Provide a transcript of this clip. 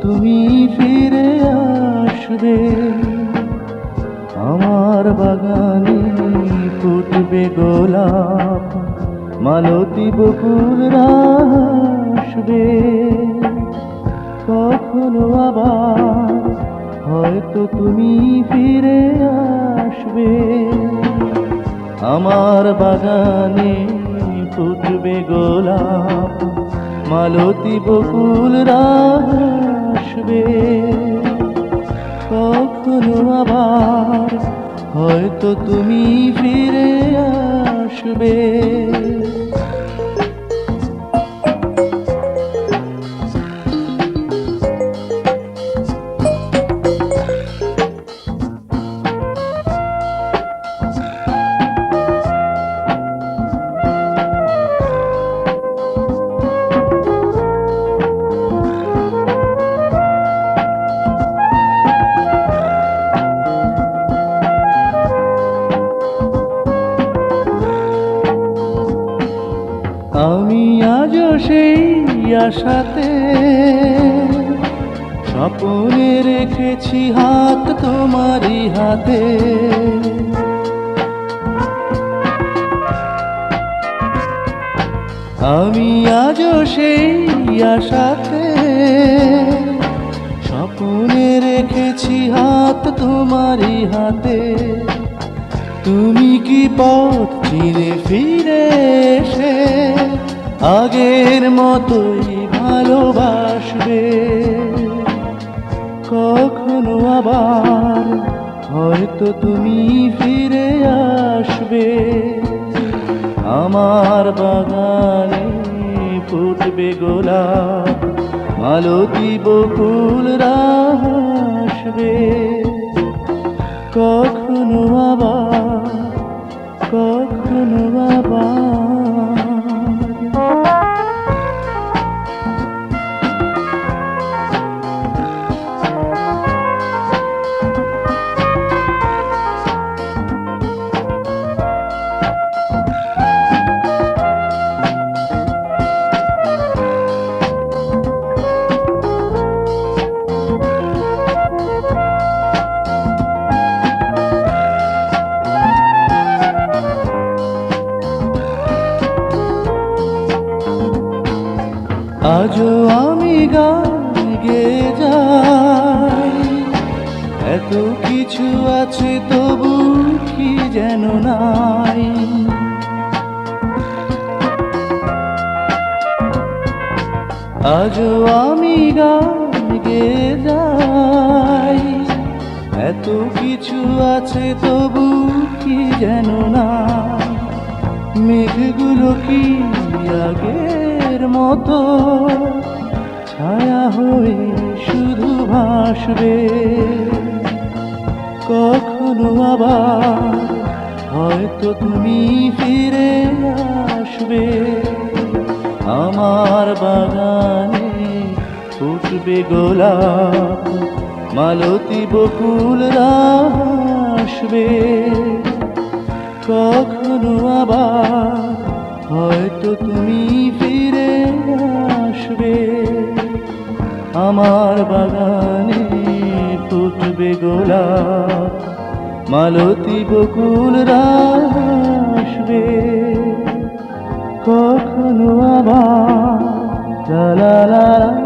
তুমি ফিরে আসবে। আমার বাগানে ফুটবে গোলাপ, মালতী বকুলরা আসবে। কখনো আবার হয়তো তুমি ফিরে আসবে। আমার বাগানে ফুটবে গোলাপ, মালতী বকুলরা আসবে। কখনো আবার হয়তো তুমি ফিরে আসবে। আমি আজও সেই আশাতে স্বপ্নে রেখেছি হাত তোমারই হাতে। আমি আজও সেই আশাতে স্বপ্নে রেখেছি হাত তোমারই হাতে। তুমি কি পথ চিনে ফিরে এসে আগের মতোই ভালোবাসবে? কখনো আবার হয়তো তুমি ফিরে আসবে। আমার বাগানে ফুটবে গোলাপ, মালতী বকুলরা আসবে। কখনো আবার, কখনো আবার। আজও আমি গান গেয়ে যাই, এত কিছু আছে তবু কি যেন নাই। আজও আমি গান গেয়ে যাই, এত কিছু আছে তবু কি যেন নাই। মেঘগুলো কি আগের মতো ছায়া হয়ে শুধু ভাসবে? কখনো আবার হয়তো তুমি ফিরে আসবে। আমার বাগানে ফুটবে গোলাপ, মালতী বকুলরা আসবে। কখনো আবার হয়তো তুমি ফিরে আসবে। আমার বাগানে ফুটবে গোলাপ, মালতী বকুলরা আসবে। কখনো আবার লা লা লা লা।